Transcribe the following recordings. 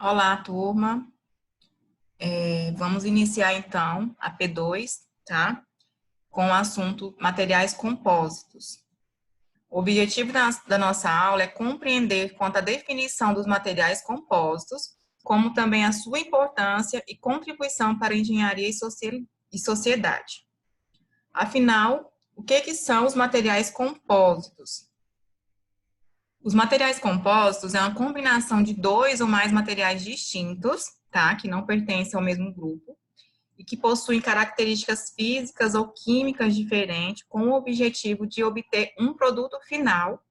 Olá, turma. Vamos iniciar então a P2, tá? Com o assunto materiais compósitos. O objetivo da nossa aula é compreender quanto à definição dos materiais compósitos, como também a sua importância e contribuição para a engenharia e sociedade. Afinal, o que são os materiais compósitos? Os materiais compostos é uma combinação de dois ou mais materiais distintos, tá? Que não pertencem ao mesmo grupo e que possuem características físicas ou químicas diferentes, com o objetivo de obter um produto final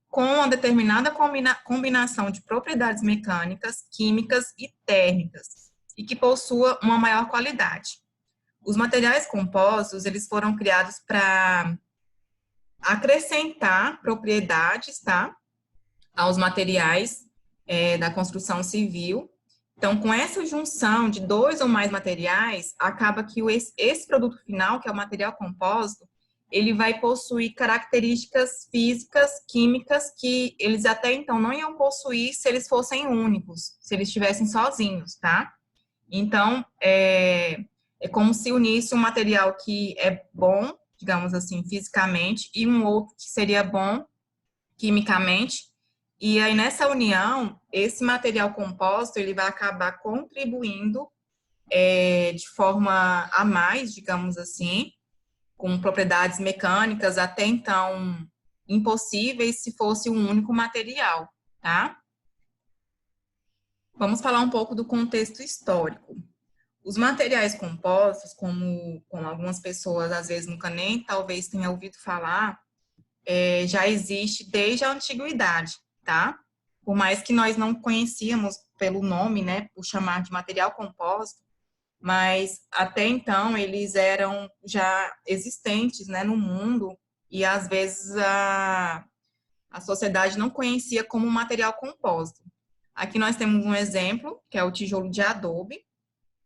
com uma determinada combinação de propriedades mecânicas, químicas e térmicas, e que possua uma maior qualidade. Os materiais compostos, eles foram criados para acrescentar propriedades, tá? Aos materiais da construção civil. Então, com essa junção de dois ou mais materiais, acaba que esse produto final, que é o material compósito, ele vai possuir características físicas, químicas, que eles até então não iam possuir se eles fossem únicos, se eles estivessem sozinhos, tá? Então, é como se unisse um material que é bom, digamos assim, fisicamente, e um outro que seria bom quimicamente, e aí nessa união, esse material composto, ele vai acabar contribuindo de forma a mais, digamos assim, com propriedades mecânicas até então impossíveis se fosse um único material, tá? Vamos falar um pouco do contexto histórico. Os materiais compostos, como algumas pessoas às vezes nunca nem talvez tenham ouvido falar, já existe desde a antiguidade, tá? Por mais que nós não conhecíamos pelo nome, né, por chamar de material composto, mas até então eles eram já existentes, né, no mundo, e às vezes a sociedade não conhecia como material composto. Aqui nós temos um exemplo, que é o tijolo de adobe.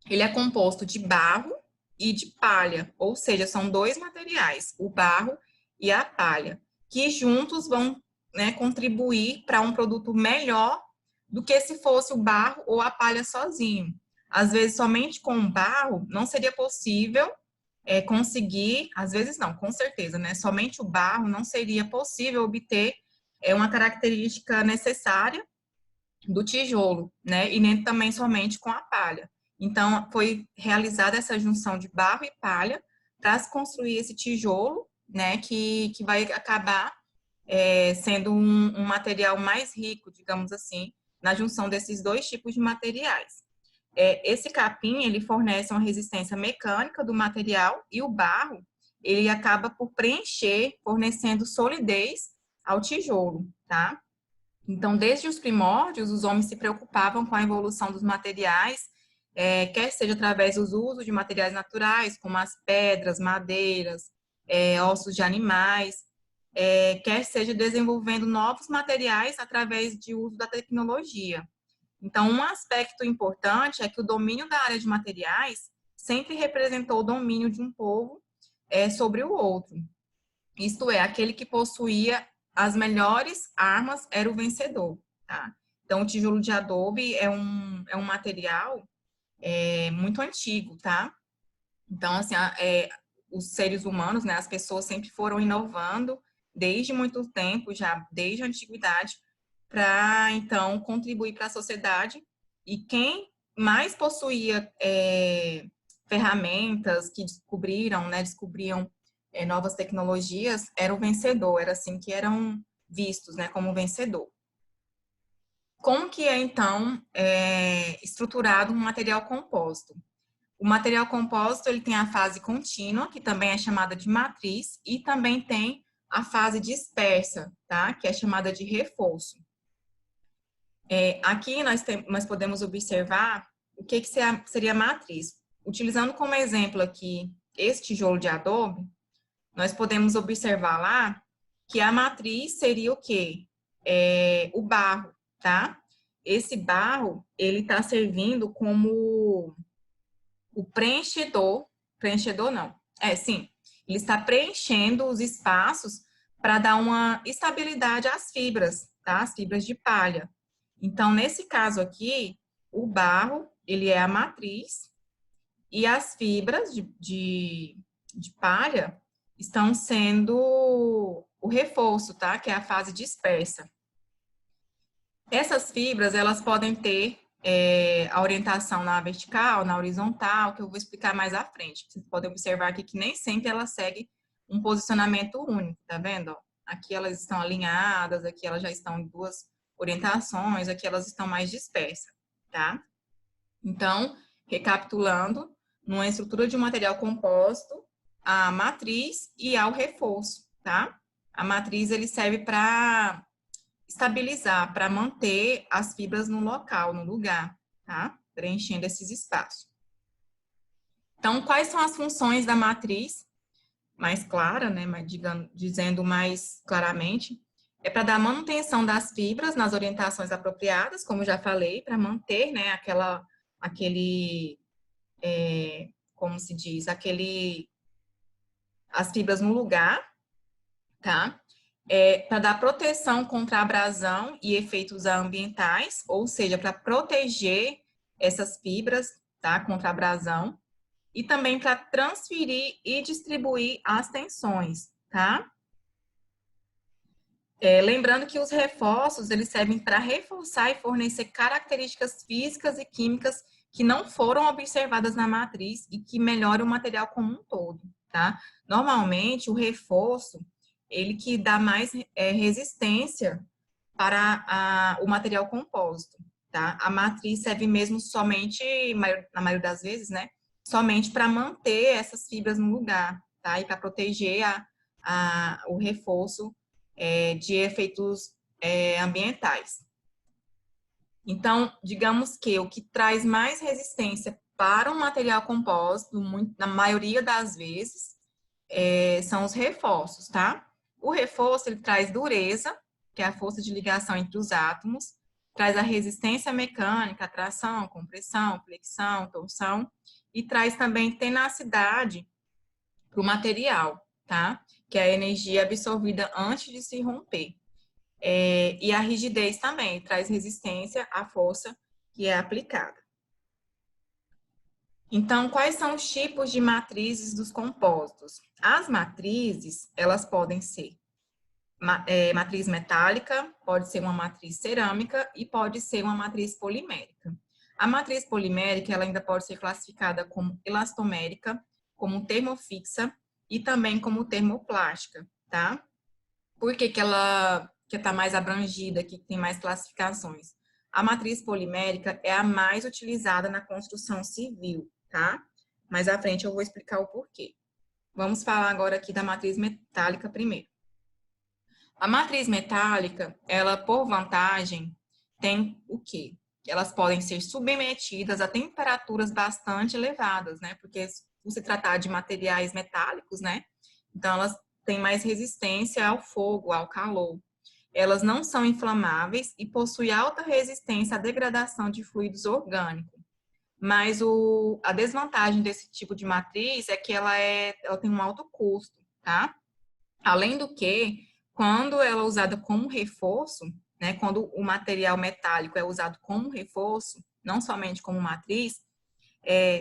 Ele é composto de barro e de palha, ou seja, são dois materiais, o barro e a palha, que juntos vão, né, contribuir para um produto melhor do que se fosse o barro ou a palha sozinho. Às vezes, somente com o barro não seria possível conseguir, às vezes não, com certeza, né? Somente o barro não seria possível obter uma característica necessária do tijolo, né? E nem também somente com a palha. Então, foi realizada essa junção de barro e palha para se construir esse tijolo, né? Que vai acabar sendo um material mais rico, digamos assim, na junção desses dois tipos de materiais. Esse capim, ele fornece uma resistência mecânica do material e o barro, ele acaba por preencher, fornecendo solidez ao tijolo, tá? Então, desde os primórdios, os homens se preocupavam com a evolução dos materiais, quer seja através do uso de materiais naturais, como as pedras, madeiras, ossos de animais, quer seja desenvolvendo novos materiais através de uso da tecnologia. Então, um aspecto importante é que o domínio da área de materiais sempre representou o domínio de um povo sobre o outro. Isto é, aquele que possuía as melhores armas era o vencedor, tá? Então, o tijolo de adobe é um material muito antigo, tá? Então, assim, os seres humanos, né, as pessoas sempre foram inovando desde muito tempo, já desde a antiguidade, para, então, contribuir para a sociedade. E quem mais possuía ferramentas que descobriam novas tecnologias, era o vencedor, era assim que eram vistos, né, como vencedor. Como que é, então, estruturado um material composto? O material composto, ele tem a fase contínua, que também é chamada de matriz, e também tem a fase dispersa, tá? Que é chamada de reforço. Aqui nós podemos observar o que seria a matriz. Utilizando como exemplo aqui esse tijolo de adobe, nós podemos observar lá que a matriz seria o quê? O barro, tá? Esse barro, ele está servindo como o preenchedor não, sim, ele está preenchendo os espaços para dar uma estabilidade às fibras, tá? As fibras de palha. Então, nesse caso aqui, o barro, ele é a matriz, e as fibras de palha estão sendo o reforço, tá? Que é a fase dispersa. Essas fibras, elas podem ter a orientação na vertical, na horizontal, que eu vou explicar mais à frente. Vocês podem observar aqui que nem sempre ela segue um posicionamento único, tá vendo? Aqui elas estão alinhadas, aqui elas já estão em duas orientações, aqui elas estão mais dispersas, tá? Então, recapitulando, numa estrutura de um material composto, a matriz e ao reforço, tá? A matriz, ele serve para estabilizar, para manter as fibras no local, no lugar, tá? Preenchendo esses espaços. Então, quais são as funções da matriz? Mais clara, né? Dizendo mais claramente, é para dar manutenção das fibras nas orientações apropriadas, como já falei, para manter, né, como se diz, as fibras no lugar, tá? Para dar proteção contra abrasão e efeitos ambientais, ou seja, para proteger essas fibras, tá, contra abrasão, e também para transferir e distribuir as tensões, tá? Lembrando que os reforços, eles servem para reforçar e fornecer características físicas e químicas que não foram observadas na matriz e que melhoram o material como um todo, tá? Normalmente, o reforço, ele que dá mais resistência para o material compósito, tá? A matriz serve mesmo somente, na maioria das vezes, né? Somente para manter essas fibras no lugar, tá? E para proteger o reforço de efeitos ambientais. Então, digamos que o que traz mais resistência para um material compósito, na maioria das vezes, são os reforços, tá? O reforço, ele traz dureza, que é a força de ligação entre os átomos, traz a resistência mecânica, tração, compressão, flexão, torção, e traz também tenacidade para o material, tá? Que é a energia absorvida antes de se romper. E a rigidez também traz resistência à força que é aplicada. Então, quais são os tipos de matrizes dos compósitos? As matrizes, elas podem ser matriz metálica, pode ser uma matriz cerâmica e pode ser uma matriz polimérica. A matriz polimérica, ela ainda pode ser classificada como elastomérica, como termofixa e também como termoplástica, tá? Por que ela está mais abrangida, que tem mais classificações? A matriz polimérica é a mais utilizada na construção civil, tá? Mais à frente eu vou explicar o porquê. Vamos falar agora aqui da matriz metálica primeiro. A matriz metálica, ela, por vantagem, tem o quê? Elas podem ser submetidas a temperaturas bastante elevadas, né? Porque por se tratar de materiais metálicos, né? Então, elas têm mais resistência ao fogo, ao calor. Elas não são inflamáveis e possuem alta resistência à degradação de fluidos orgânicos. Mas a desvantagem desse tipo de matriz é que ela tem um alto custo, tá? Além do que, quando ela é usada como reforço, né, quando o material metálico é usado como reforço, não somente como matriz,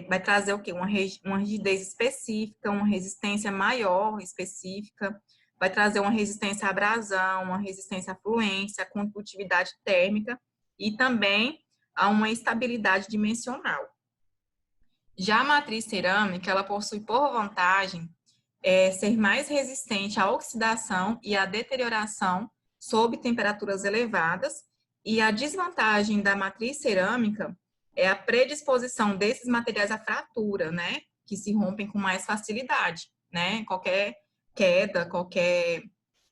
vai trazer o quê? Uma rigidez específica, uma resistência maior específica, vai trazer uma resistência à abrasão, uma resistência à fluência, à condutividade térmica e também a uma estabilidade dimensional. Já a matriz cerâmica, ela possui por vantagem ser mais resistente à oxidação e à deterioração sob temperaturas elevadas, e a desvantagem da matriz cerâmica é a predisposição desses materiais à fratura, né, que se rompem com mais facilidade, né, qualquer queda, qualquer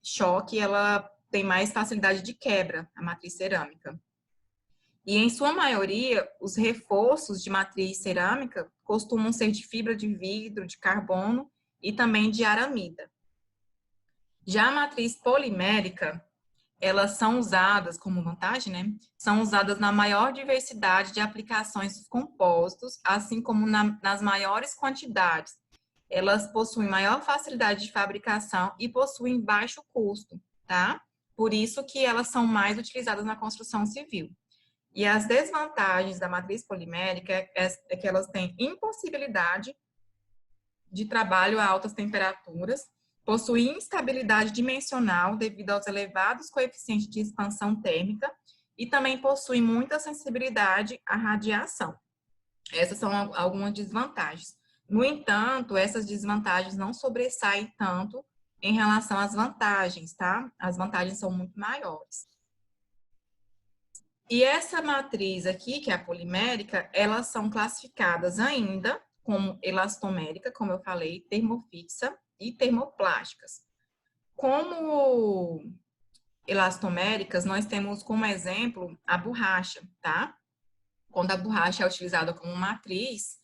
choque, ela tem mais facilidade de quebra, a matriz cerâmica. E, em sua maioria, os reforços de matriz cerâmica costumam ser de fibra de vidro, de carbono e também de aramida. Já a matriz polimérica, elas são usadas, como vantagem, né? São usadas na maior diversidade de aplicações dos compósitos, assim como nas maiores quantidades. Elas possuem maior facilidade de fabricação e possuem baixo custo, tá? Por isso que elas são mais utilizadas na construção civil. E as desvantagens da matriz polimérica é que elas têm impossibilidade de trabalho a altas temperaturas, possuem instabilidade dimensional devido aos elevados coeficientes de expansão térmica e também possuem muita sensibilidade à radiação. Essas são algumas desvantagens. No entanto, essas desvantagens não sobressaem tanto em relação às vantagens, tá? As vantagens são muito maiores. E essa matriz aqui, que é a polimérica, elas são classificadas ainda como elastomérica, como eu falei, termofixa e termoplásticas. Como elastoméricas, nós temos como exemplo a borracha, tá? Quando a borracha é utilizada como matriz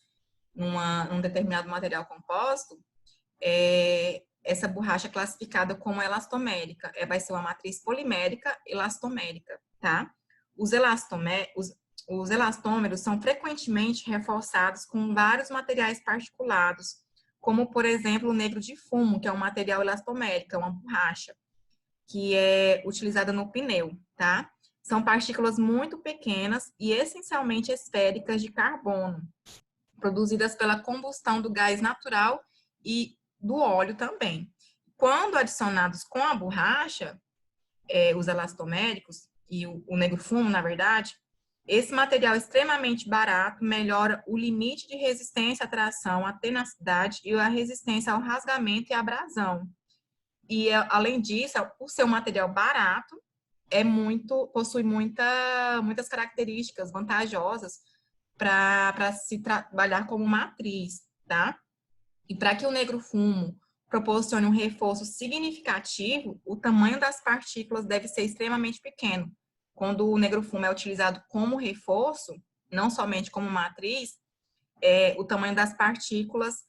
num determinado material composto, essa borracha é classificada como elastomérica. Vai ser uma matriz polimérica elastomérica, tá? Os elastômeros são frequentemente reforçados com vários materiais particulados, como, por exemplo, o negro de fumo, que é um material elastomérico, é uma borracha, que é utilizada no pneu, tá? São partículas muito pequenas e essencialmente esféricas de carbono, produzidas pela combustão do gás natural e do óleo também. Quando adicionados com a borracha, os elastoméricos e o negro fumo, na verdade, esse material extremamente barato melhora o limite de resistência à tração, à tenacidade e a resistência ao rasgamento e abrasão. E, além disso, por ser um material barato, possui muitas características vantajosas para se trabalhar como matriz, tá? E para que o negro fumo proporcione um reforço significativo, o tamanho das partículas deve ser extremamente pequeno. Quando o negro fumo é utilizado como reforço, não somente como matriz, o tamanho das partículas,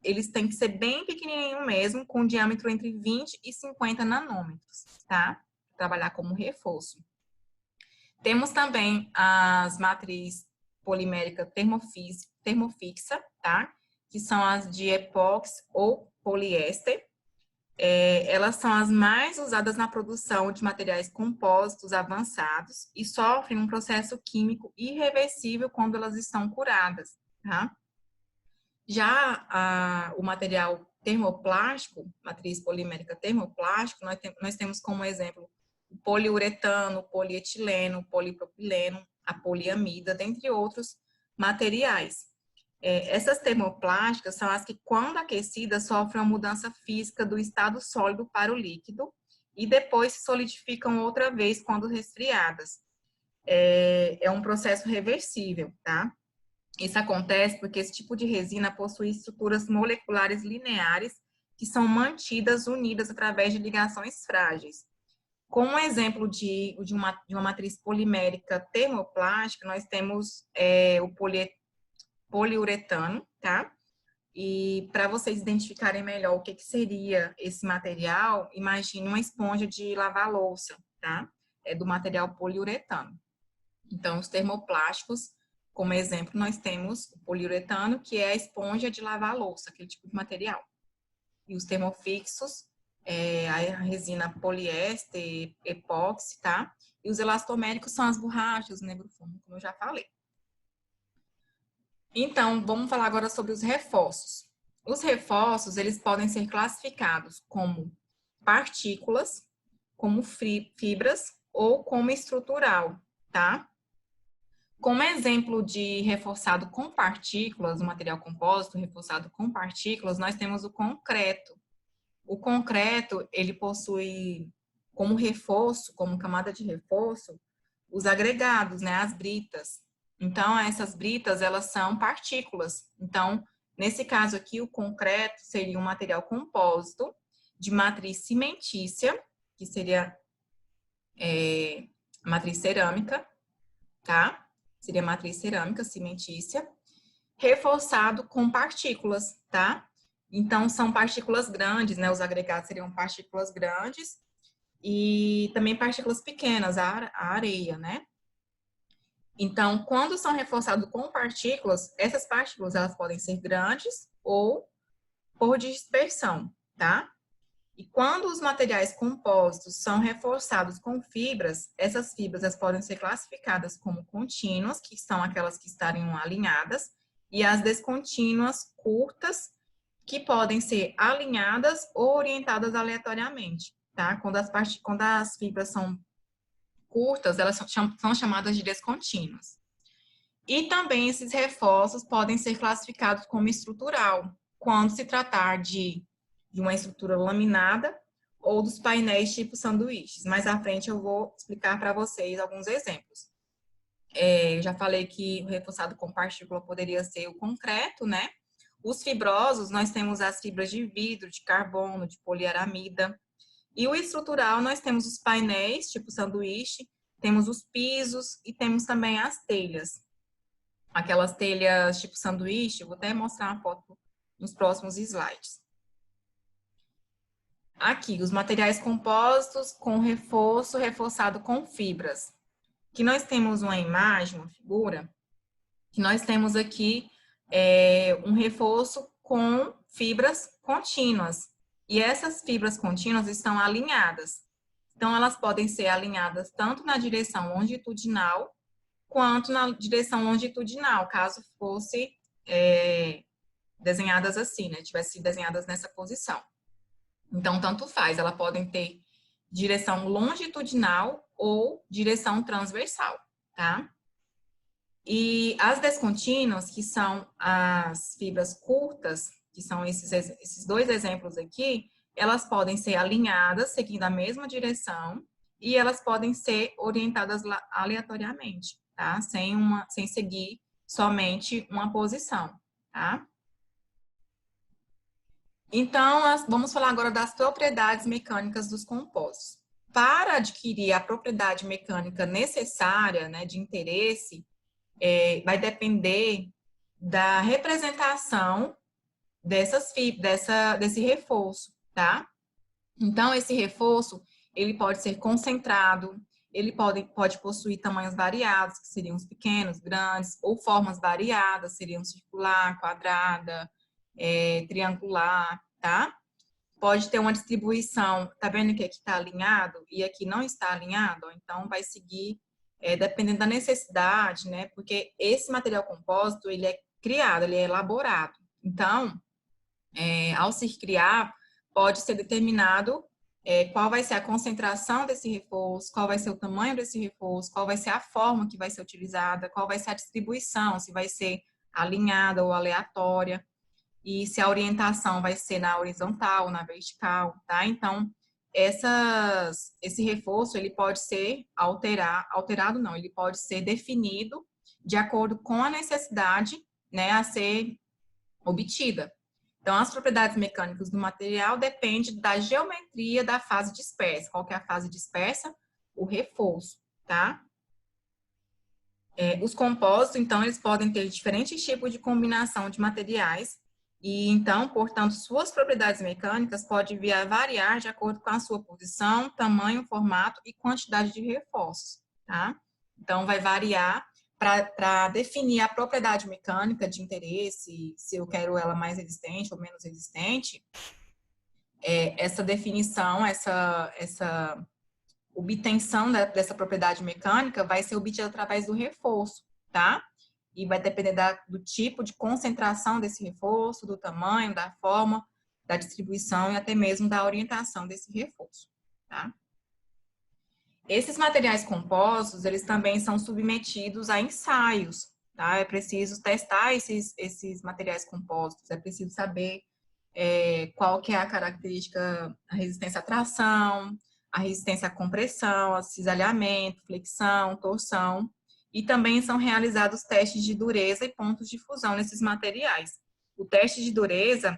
eles têm que ser bem pequenininho mesmo, com diâmetro entre 20 e 50 nanômetros, tá? Trabalhar como reforço. Temos também as matrizes polimérica termofixa, tá? Que são as de epóxi ou poliéster. Elas são as mais usadas na produção de materiais compósitos avançados e sofrem um processo químico irreversível quando elas estão curadas, tá? Já o material termoplástico, matriz polimérica termoplástico, nós temos como exemplo o poliuretano, o polietileno, o polipropileno, a poliamida, dentre outros materiais. Essas termoplásticas são as que, quando aquecidas, sofrem uma mudança física do estado sólido para o líquido e depois se solidificam outra vez quando resfriadas. É um processo reversível, tá? Isso acontece porque esse tipo de resina possui estruturas moleculares lineares que são mantidas unidas através de ligações frágeis. Como exemplo de uma matriz polimérica termoplástica, nós temos o poliuretano, tá? E para vocês identificarem melhor o que seria esse material, imagine uma esponja de lavar louça, tá? É do material poliuretano. Então, os termoplásticos, como exemplo, nós temos o poliuretano, que é a esponja de lavar louça, aquele tipo de material. E os termofixos, a resina poliéster, epóxi, tá? E os elastoméricos são as borrachas, o negro fumo, como eu já falei. Então, vamos falar agora sobre os reforços. Os reforços, eles podem ser classificados como partículas, como fibras ou como estrutural, tá? Como exemplo de reforçado com partículas, o material compósito reforçado com partículas, nós temos o concreto. O concreto, ele possui como reforço, como camada de reforço, os agregados, né, as britas. Então, essas britas, elas são partículas. Então, nesse caso aqui, o concreto seria um material compósito de matriz cimentícia, que seria matriz cerâmica, tá? Seria matriz cerâmica cimentícia, reforçado com partículas, tá? Então, são partículas grandes, né? Os agregados seriam partículas grandes e também partículas pequenas, a areia, né? Então, quando são reforçados com partículas, essas partículas, elas podem ser grandes ou por dispersão, tá? E quando os materiais compostos são reforçados com fibras, essas fibras elas podem ser classificadas como contínuas, que são aquelas que estariam alinhadas, e as descontínuas, curtas, que podem ser alinhadas ou orientadas aleatoriamente, tá? Quando as fibras são curtas, elas são chamadas de descontínuas. E também esses reforços podem ser classificados como estrutural, quando se tratar de uma estrutura laminada ou dos painéis tipo sanduíches. Mais à frente eu vou explicar para vocês alguns exemplos. Eu já falei que o reforçado com partícula poderia ser o concreto, né? Os fibrosos, nós temos as fibras de vidro, de carbono, de poliaramida. E o estrutural, nós temos os painéis, tipo sanduíche, temos os pisos e temos também as telhas. Aquelas telhas tipo sanduíche, eu vou até mostrar uma foto nos próximos slides. Aqui, os materiais compostos com reforço, reforçado com fibras. Que nós temos uma imagem, uma figura, que nós temos aqui um reforço com fibras contínuas. E essas fibras contínuas estão alinhadas. Então, elas podem ser alinhadas tanto na direção longitudinal, quanto na direção longitudinal, caso fosse desenhadas assim, né? Tivesse desenhadas nessa posição. Então, tanto faz, elas podem ter direção longitudinal ou direção transversal, tá? E as descontínuas, que são as fibras curtas, que são esses dois exemplos aqui, elas podem ser alinhadas, seguindo a mesma direção, e elas podem ser orientadas aleatoriamente, tá? Sem seguir somente uma posição, tá? Então, vamos falar agora das propriedades mecânicas dos compostos. Para adquirir a propriedade mecânica necessária, né, de interesse, vai depender da representação desse reforço, tá? Então, esse reforço, ele pode ser concentrado, ele pode possuir tamanhos variados, que seriam os pequenos, grandes, ou formas variadas, seriam circular, quadrada, triangular, tá? Pode ter uma distribuição, tá vendo que aqui está alinhado e aqui não está alinhado? Então, vai seguir, dependendo da necessidade, né? Porque esse material compósito, ele é criado, ele é elaborado. Então, ao se criar, pode ser determinado qual vai ser a concentração desse reforço, qual vai ser o tamanho desse reforço, qual vai ser a forma que vai ser utilizada, qual vai ser a distribuição, se vai ser alinhada ou aleatória, e se a orientação vai ser na horizontal ou na vertical, tá? Então, esse reforço, ele pode ser alterado não, ele pode ser definido de acordo com a necessidade, né, a ser obtida. Então, as propriedades mecânicas do material dependem da geometria da fase dispersa. Qual que é a fase dispersa? O reforço, tá? Os compostos, então, eles podem ter diferentes tipos de combinação de materiais e, então, portanto, suas propriedades mecânicas podem variar de acordo com a sua posição, tamanho, formato e quantidade de reforços, tá? Então, vai variar para definir a propriedade mecânica de interesse, se eu quero ela mais resistente ou menos resistente, essa definição, essa obtenção dessa propriedade mecânica vai ser obtida através do reforço, tá? E vai depender do tipo de concentração desse reforço, do tamanho, da forma, da distribuição e até mesmo da orientação desse reforço, tá? Esses materiais compostos, eles também são submetidos a ensaios, tá? É preciso testar esses materiais compostos, é preciso saber qual que é a característica, a resistência à tração, a resistência à compressão, a cisalhamento, flexão, torção, e também são realizados testes de dureza e pontos de fusão nesses materiais. O teste de dureza,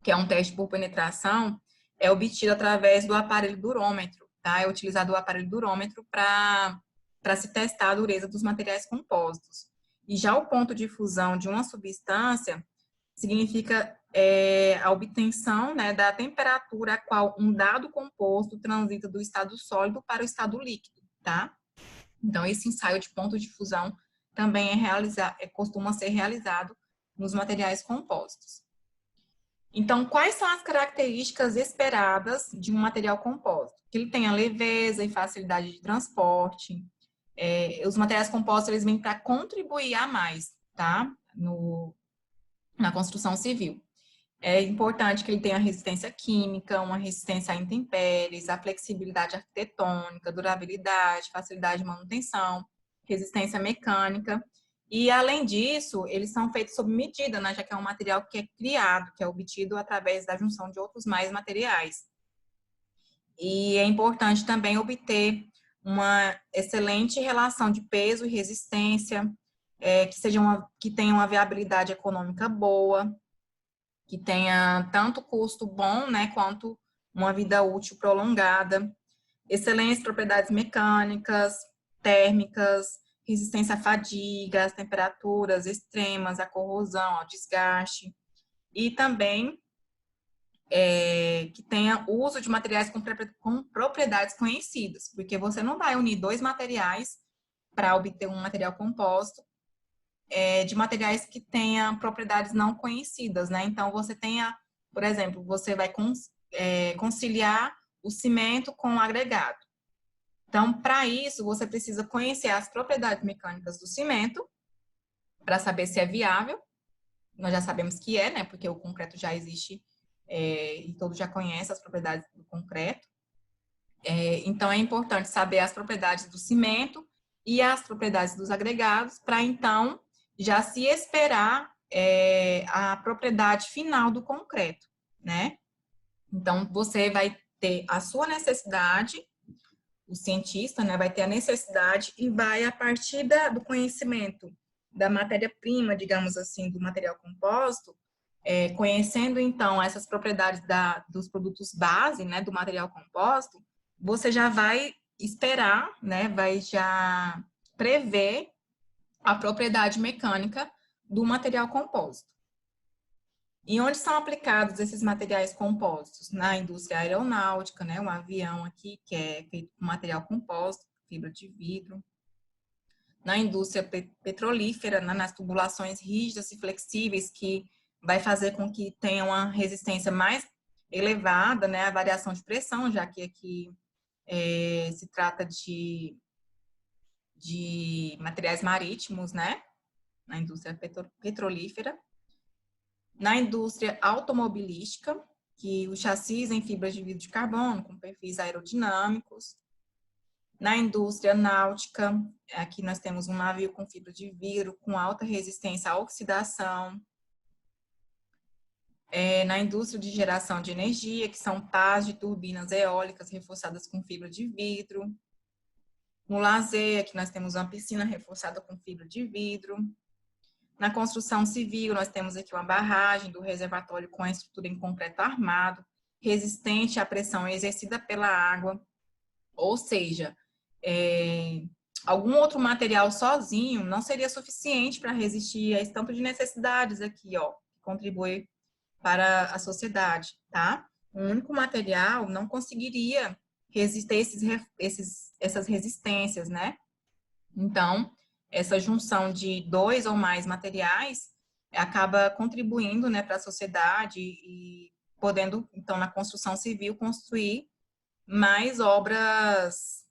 que é um teste por penetração, é obtido através do aparelho durômetro, tá? É utilizado o aparelho durômetro para se testar a dureza dos materiais compostos. E já o ponto de fusão de uma substância significa a obtenção, né, da temperatura a qual um dado composto transita do estado sólido para o estado líquido, tá? Então, esse ensaio de ponto de fusão também costuma ser realizado nos materiais compostos. Então, quais são as características esperadas de um material composto? Que ele tenha leveza e facilidade de transporte. Os materiais compostos, eles vêm para contribuir a mais, tá? Na construção civil. É importante que ele tenha resistência química, uma resistência a intempéries, a flexibilidade arquitetônica, durabilidade, facilidade de manutenção, resistência mecânica. E, além disso, eles são feitos sob medida, né, já que é um material que é criado, que é obtido através da junção de outros mais materiais. E é importante também obter uma excelente relação de peso e resistência, que tenha uma viabilidade econômica boa, que tenha tanto custo bom, né, quanto uma vida útil prolongada, excelentes propriedades mecânicas, térmicas, resistência à fadiga, às temperaturas extremas, à corrosão, ao desgaste, e também que tenha uso de materiais com propriedades conhecidas, porque você não vai unir dois materiais para obter um material composto de materiais que tenham propriedades não conhecidas, né? Então, você tenha, por exemplo, você vai conciliar o cimento com o agregado. Então, para isso, você precisa conhecer as propriedades mecânicas do cimento, para saber se é viável. Nós já sabemos que é, né? Porque o concreto já existe e todos já conhecem as propriedades do concreto. Então, é importante saber as propriedades do cimento e as propriedades dos agregados, para então já se esperar a propriedade final do concreto, né? Então, você vai ter a sua necessidade, o cientista, né, vai ter a necessidade e vai, a partir do conhecimento da matéria-prima, digamos assim, do material composto, conhecendo, então, essas propriedades dos produtos base, né, do material composto, você já vai esperar, né, vai já prever a propriedade mecânica do material composto. E onde são aplicados esses materiais compostos? Na indústria aeronáutica, né? Um avião aqui que é feito com material composto, fibra de vidro. Na indústria petrolífera, né? Nas tubulações rígidas e flexíveis, que vai fazer com que tenha uma resistência mais elevada, né? A variação de pressão, já que aqui se trata de materiais marítimos, né? Na indústria petrolífera. Na indústria automobilística, que os chassis em fibras de vidro de carbono, com perfis aerodinâmicos. Na indústria náutica, aqui nós temos um navio com fibra de vidro, com alta resistência à oxidação. Na indústria de geração de energia, que são pás de turbinas eólicas reforçadas com fibra de vidro. No lazer, aqui nós temos uma piscina reforçada com fibra de vidro. Na construção civil, nós temos aqui uma barragem do reservatório com a estrutura em concreto armado, resistente à pressão exercida pela água, ou seja, algum outro material sozinho não seria suficiente para resistir a esse tanto de necessidades aqui, ó, que contribui para a sociedade, tá? Um único material não conseguiria resistir essas resistências, né? Então, essa junção de dois ou mais materiais acaba contribuindo, né, para a sociedade e podendo, então, na construção civil, construir mais obras,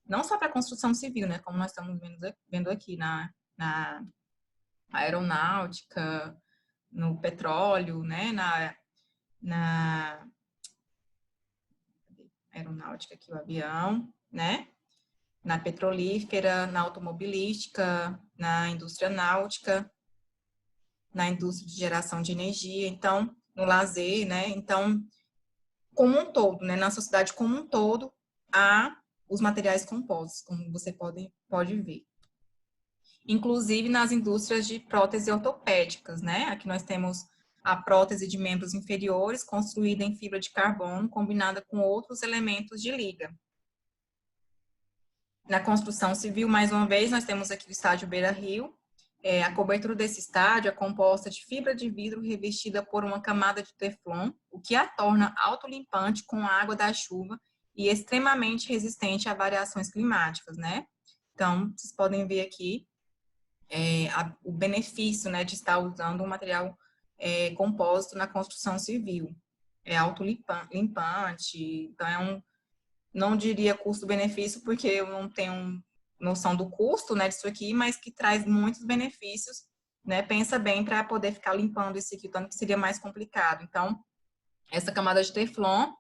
não só para a construção civil, né, como nós estamos vendo aqui na aeronáutica, no petróleo, né, na aeronáutica, aqui o avião, né, na petrolífera, na automobilística, na indústria náutica, na indústria de geração de energia, então, no lazer, né? Então, como um todo, né? Na sociedade como um todo, há os materiais compostos, como você pode ver. Inclusive nas indústrias de próteses ortopédicas, né? Aqui nós temos a prótese de membros inferiores, construída em fibra de carbono, combinada com outros elementos de liga. Na construção civil, mais uma vez, nós temos aqui o estádio Beira-Rio. A cobertura desse estádio é composta de fibra de vidro revestida por uma camada de teflon, o que a torna autolimpante com a água da chuva e extremamente resistente a variações climáticas, né? Então, vocês podem ver aqui o benefício, né, de estar usando um material compósito na construção civil. É autolimpante, então não diria custo-benefício, porque eu não tenho noção do custo, né, disso aqui, mas que traz muitos benefícios, né, pensa bem para poder ficar limpando isso aqui, tanto que seria mais complicado. Então, essa camada de Teflon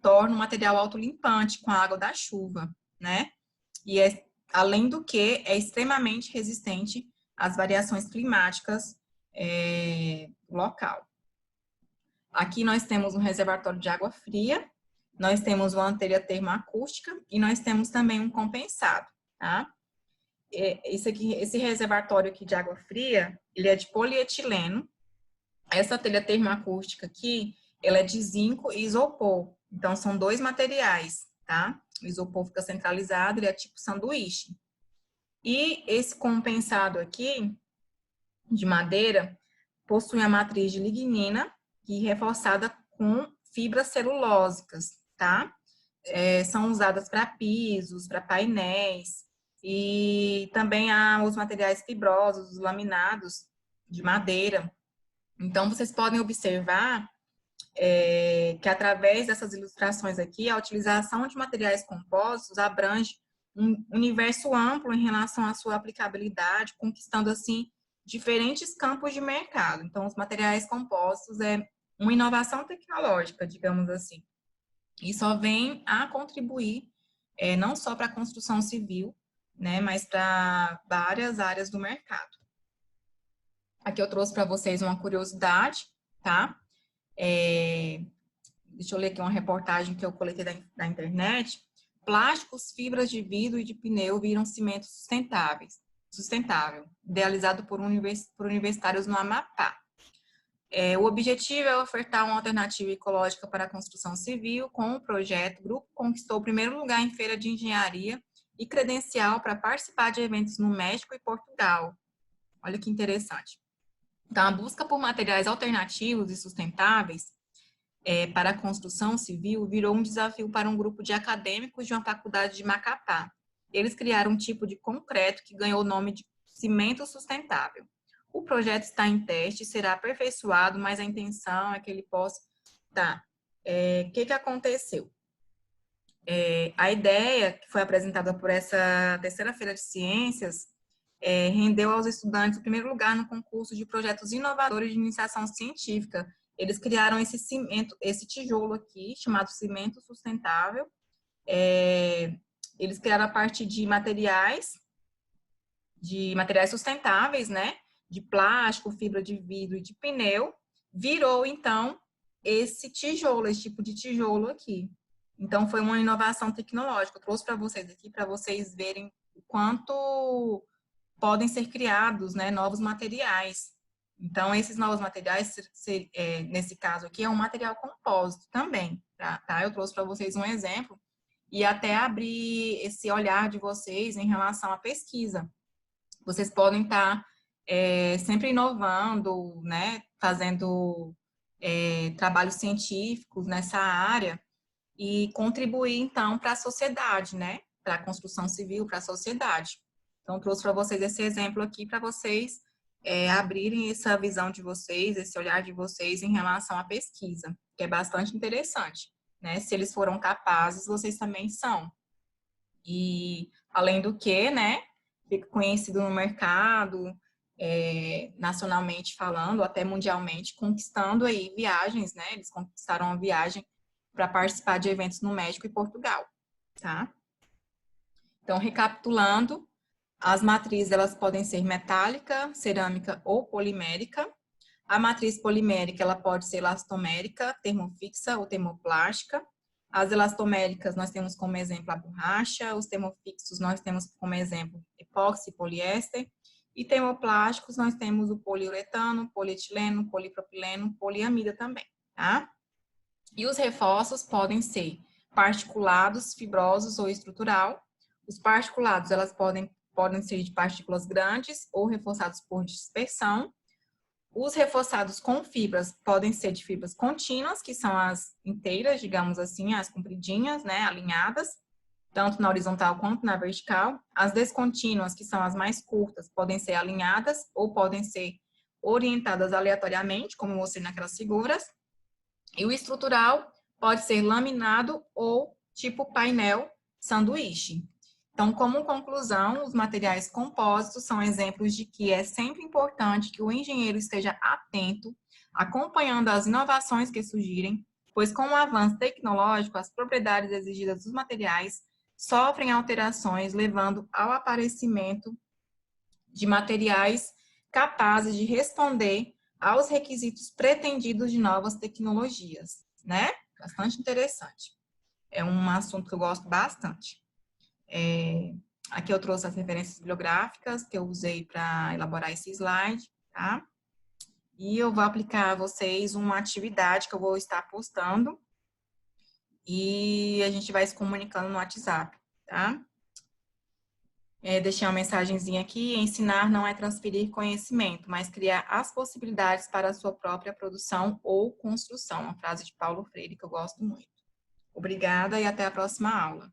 torna o material autolimpante com a água da chuva, né, e além do que, é extremamente resistente às variações climáticas local. Aqui nós temos um reservatório de água fria, nós temos uma antelha termoacústica e nós temos também um compensado, tá? Esse reservatório aqui de água fria, ele é de polietileno. Essa telha termoacústica aqui, ela é de zinco e isopor. Então, são dois materiais, tá? O isopor fica centralizado, ele é tipo sanduíche. E esse compensado aqui, de madeira, possui a matriz de lignina e reforçada com fibras celulósicas, tá? São usadas para pisos, para painéis, e também há os materiais fibrosos, os laminados de madeira. Então, vocês podem observar que através dessas ilustrações aqui, a utilização de materiais compostos abrange um universo amplo em relação à sua aplicabilidade, conquistando, assim, diferentes campos de mercado. Então, os materiais compostos é uma inovação tecnológica, digamos assim, e só vem a contribuir não só para a construção civil, né, mas para várias áreas do mercado. Aqui eu trouxe para vocês uma curiosidade, tá? Deixa eu ler aqui uma reportagem que eu coletei da internet. Plásticos, fibras de vidro e de pneu viram cimento sustentável, idealizado por universitários no Amapá. O objetivo é ofertar uma alternativa ecológica para a construção civil. Com o projeto, o grupo conquistou o primeiro lugar em feira de engenharia e credencial para participar de eventos no México e Portugal. Olha que interessante. Então, a busca por materiais alternativos e sustentáveis para a construção civil virou um desafio para um grupo de acadêmicos de uma faculdade de Macapá. Eles criaram um tipo de concreto que ganhou o nome de cimento sustentável. O projeto está em teste, será aperfeiçoado, mas a intenção é que ele possa... Tá. O que aconteceu? A ideia que foi apresentada por essa terceira feira de ciências rendeu aos estudantes o primeiro lugar no concurso de projetos inovadores de iniciação científica. Eles criaram esse cimento, esse tijolo aqui, chamado cimento sustentável. Eles criaram a partir de materiais sustentáveis, né? De plástico, fibra de vidro e de pneu. Virou, então, esse tijolo, esse tipo de tijolo aqui. Então, foi uma inovação tecnológica. Eu trouxe para vocês aqui, para vocês verem o quanto podem ser criados, né, novos materiais. Então, esses novos materiais, nesse caso aqui, é um material compósito também, tá? Eu trouxe para vocês um exemplo e até abrir esse olhar de vocês em relação à pesquisa. Vocês podem estar sempre inovando, né, fazendo trabalhos científicos nessa área e contribuir, então, para a sociedade, né, para a construção civil, para a sociedade. Então, trouxe para vocês esse exemplo aqui, para vocês abrirem essa visão de vocês, esse olhar de vocês em relação à pesquisa, que é bastante interessante, né? Se eles foram capazes, vocês também são. E, além do que, né, fica conhecido no mercado, nacionalmente falando, até mundialmente, conquistando aí viagens, né? Eles conquistaram uma viagem para participar de eventos no México e Portugal, tá? Então, recapitulando, as matrizes, elas podem ser metálica, cerâmica ou polimérica. A matriz polimérica, ela pode ser elastomérica, termofixa ou termoplástica. As elastoméricas, nós temos como exemplo a borracha. Os termofixos, nós temos como exemplo epóxi e poliéster. E termoplásticos, nós temos o poliuretano, polietileno, polipropileno, poliamida também, tá? E os reforços podem ser particulados, fibrosos ou estrutural. Os particulados, elas podem ser de partículas grandes ou reforçados por dispersão. Os reforçados com fibras podem ser de fibras contínuas, que são as inteiras, digamos assim, as compridinhas, né, alinhadas, tanto na horizontal quanto na vertical. As descontínuas, que são as mais curtas, podem ser alinhadas ou podem ser orientadas aleatoriamente, como eu mostrei naquelas figuras. E o estrutural pode ser laminado ou tipo painel sanduíche. Então, como conclusão, os materiais compósitos são exemplos de que é sempre importante que o engenheiro esteja atento, acompanhando as inovações que surgirem, pois com o avanço tecnológico, as propriedades exigidas dos materiais sofrem alterações, levando ao aparecimento de materiais capazes de responder aos requisitos pretendidos de novas tecnologias, né? Bastante interessante. É um assunto que eu gosto bastante. Aqui eu trouxe as referências bibliográficas que eu usei para elaborar esse slide, tá? E eu vou aplicar a vocês uma atividade que eu vou estar postando e a gente vai se comunicando no WhatsApp, tá? Deixei uma mensagenzinha aqui: ensinar não é transferir conhecimento, mas criar as possibilidades para a sua própria produção ou construção. Uma frase de Paulo Freire que eu gosto muito. Obrigada e até a próxima aula.